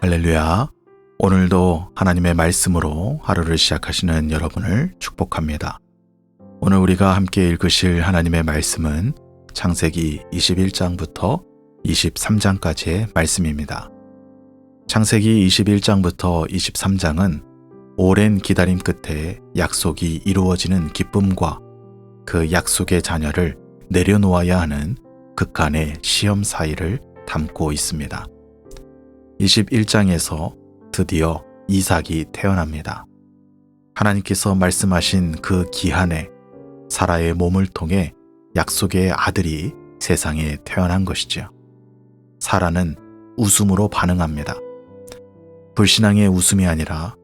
할렐루야. 오늘도 하나님의 말씀으로 하루를 시작하시는 여러분을 축복합니다. 오늘 우리가 함께 읽으실 하나님의 말씀은 창세기 21장부터 23장까지의 말씀입니다. 창세기 21장부터 23장은 오랜 기다림 끝에 약속이 이루어지는 기쁨과 그 약속의 자녀를 내려놓아야 하는 극한의 시험 사이를 담고 있습니다. 21장에서 드디어 이삭이 태어납니다. 하나님께서 말씀하신 그 기한에 사라의 몸을 통해 약속의 아들이 세상에 태어난 것이죠. 사라는 웃음으로 반응합니다. 불신앙의 웃음이 아니라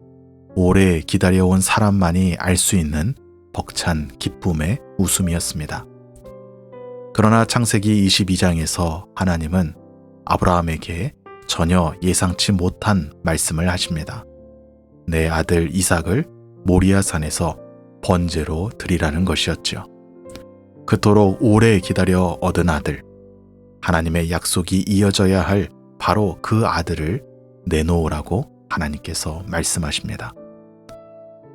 오래 기다려온 사람만이 알 수 있는 벅찬 기쁨의 웃음이었습니다. 그러나 창세기 22장에서 하나님은 아브라함에게 전혀 예상치 못한 말씀을 하십니다. 내 아들 이삭을 모리아산에서 번제로 드리라는 것이었죠. 그토록 오래 기다려 얻은 아들, 하나님의 약속이 이어져야 할 바로 그 아들을 내놓으라고 하나님께서 말씀하십니다.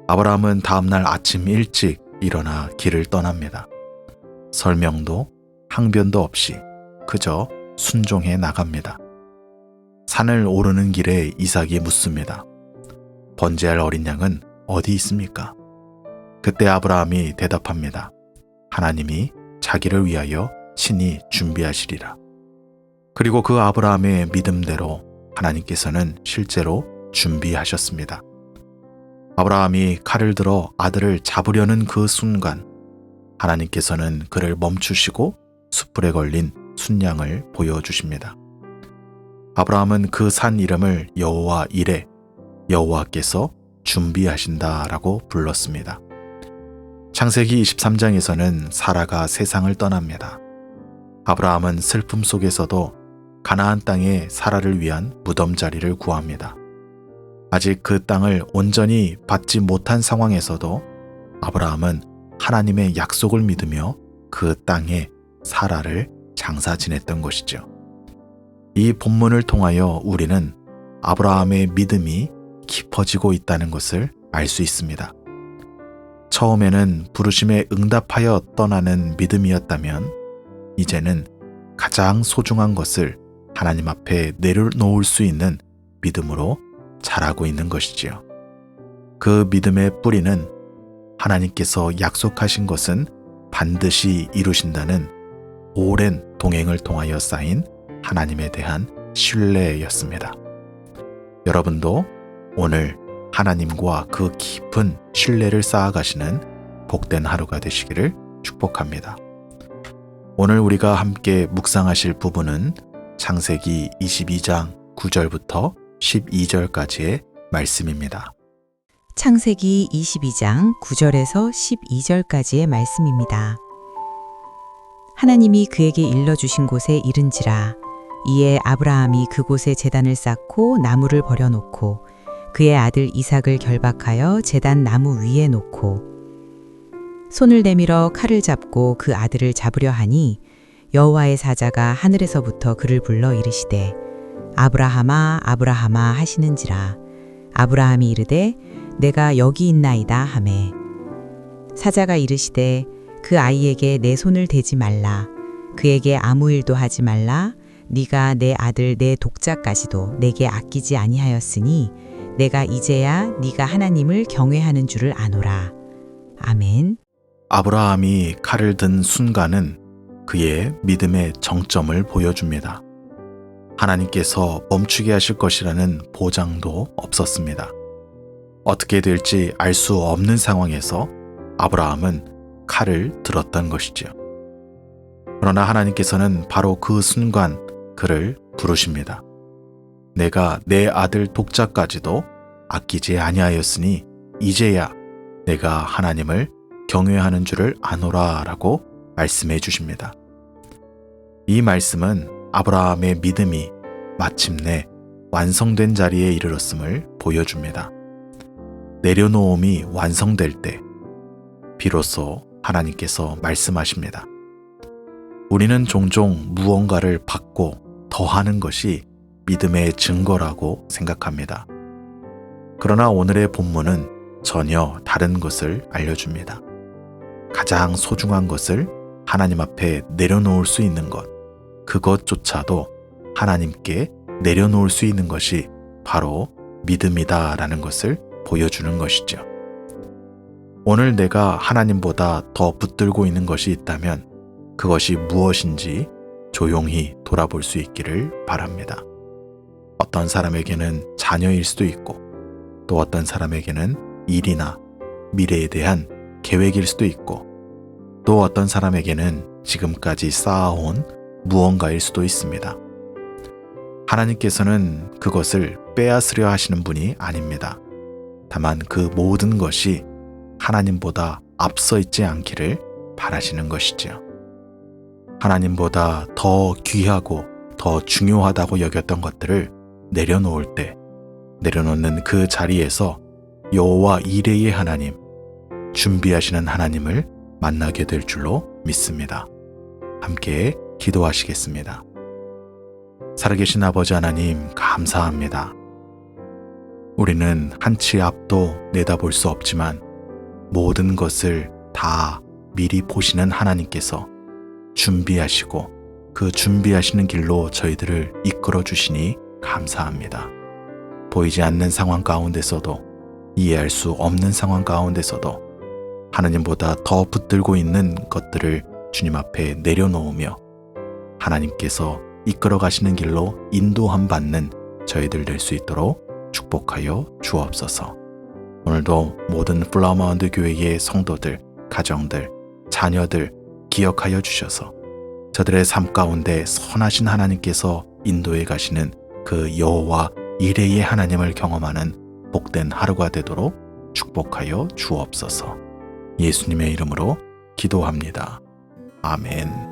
아브라함은 다음날 아침 일찍 일어나 길을 떠납니다. 설명도 항변도 없이 그저 순종해 나갑니다. 산을 오르는 길에 이삭이 묻습니다. 번제할 어린 양은 어디 있습니까? 그때 아브라함이 대답합니다. 하나님이 자기를 위하여 친히 준비하시리라. 그리고 그 아브라함의 믿음대로 하나님께서는 실제로 준비하셨습니다. 아브라함이 칼을 들어 아들을 잡으려는 그 순간 하나님께서는 그를 멈추시고 숯불에 걸린 순양을 보여주십니다. 아브라함은 그 산 이름을 여호와 이레, 여호와께서 준비하신다라고 불렀습니다. 창세기 23장에서는 사라가 세상을 떠납니다. 아브라함은 슬픔 속에서도 가나안 땅에 사라를 위한 무덤자리를 구합니다. 아직 그 땅을 온전히 받지 못한 상황에서도 아브라함은 하나님의 약속을 믿으며 그 땅에 사라를 장사 지냈던 것이죠. 이 본문을 통하여 우리는 아브라함의 믿음이 깊어지고 있다는 것을 알 수 있습니다. 처음에는 부르심에 응답하여 떠나는 믿음이었다면 이제는 가장 소중한 것을 하나님 앞에 내려놓을 수 있는 믿음으로 자라고 있는 것이지요. 그 믿음의 뿌리는 하나님께서 약속하신 것은 반드시 이루신다는 오랜 동행을 통하여 쌓인 하나님에 대한 신뢰였습니다. 여러분도 오늘 하나님과 그 깊은 신뢰를 쌓아가시는 복된 하루가 되시기를 축복합니다. 오늘 우리가 함께 묵상하실 부분은 창세기 22장 9절부터 12절까지의 말씀입니다. 창세기 22장 9절에서 12절까지의 말씀입니다. 하나님이 그에게 일러주신 곳에 이른지라 이에 아브라함이 그곳에 제단을 쌓고 나무를 버려놓고 그의 아들 이삭을 결박하여 제단 나무 위에 놓고 손을 내밀어 칼을 잡고 그 아들을 잡으려 하니 여호와의 사자가 하늘에서부터 그를 불러 이르시되 아브라함아 아브라함아 하시는지라 아브라함이 이르되 내가 여기 있나이다 하매 사자가 이르시되 그 아이에게 내 손을 대지 말라 그에게 아무 일도 하지 말라 네가 내 아들 내 독자까지도 내게 아끼지 아니하였으니 내가 이제야 네가 하나님을 경외하는 줄을 아노라. 아멘. 아브라함이 칼을 든 순간은 그의 믿음의 정점을 보여줍니다. 하나님께서 멈추게 하실 것이라는 보장도 없었습니다. 어떻게 될지 알 수 없는 상황에서 아브라함은 칼을 들었던 것이지요. 그러나 하나님께서는 바로 그 순간 그를 부르십니다. 내가 내 아들 독자까지도 아끼지 아니하였으니 이제야 내가 하나님을 경외하는 줄을 아노라 라고 말씀해 주십니다. 이 말씀은 아브라함의 믿음이 마침내 완성된 자리에 이르렀음을 보여줍니다. 내려놓음이 완성될 때 비로소 하나님께서 말씀하십니다. 우리는 종종 무언가를 받고 더하는 것이 믿음의 증거라고 생각합니다. 그러나 오늘의 본문은 전혀 다른 것을 알려줍니다. 가장 소중한 것을 하나님 앞에 내려놓을 수 있는 것, 그것조차도 하나님께 내려놓을 수 있는 것이 바로 믿음이다라는 것을 보여주는 것이죠. 오늘 내가 하나님보다 더 붙들고 있는 것이 있다면 그것이 무엇인지 조용히 돌아볼 수 있기를 바랍니다. 어떤 사람에게는 자녀일 수도 있고 또 어떤 사람에게는 일이나 미래에 대한 계획일 수도 있고 또 어떤 사람에게는 지금까지 쌓아온 무언가일 수도 있습니다. 하나님께서는 그것을 빼앗으려 하시는 분이 아닙니다. 다만 그 모든 것이 하나님보다 앞서 있지 않기를 바라시는 것이지요. 하나님보다 더 귀하고 더 중요하다고 여겼던 것들을 내려놓을 때 내려놓는 그 자리에서 여호와 이레의 하나님, 준비하시는 하나님을 만나게 될 줄로 믿습니다. 함께 기도하시겠습니다. 살아계신 아버지 하나님 감사합니다. 우리는 한치 앞도 내다볼 수 없지만 모든 것을 다 미리 보시는 하나님께서 준비하시고 그 준비하시는 길로 저희들을 이끌어 주시니 감사합니다. 보이지 않는 상황 가운데서도 이해할 수 없는 상황 가운데서도 하나님보다 더 붙들고 있는 것들을 주님 앞에 내려놓으며 하나님께서 이끌어 가시는 길로 인도함 받는 저희들 될 수 있도록 축복하여 주옵소서. 오늘도 모든 플라워마운드 교회의 성도들, 가정들, 자녀들 기억하여 주셔서 저들의 삶 가운데 선하신 하나님께서 인도해 가시는 그 여호와 이레의 하나님을 경험하는 복된 하루가 되도록 축복하여 주옵소서. 예수님의 이름으로 기도합니다. 아멘.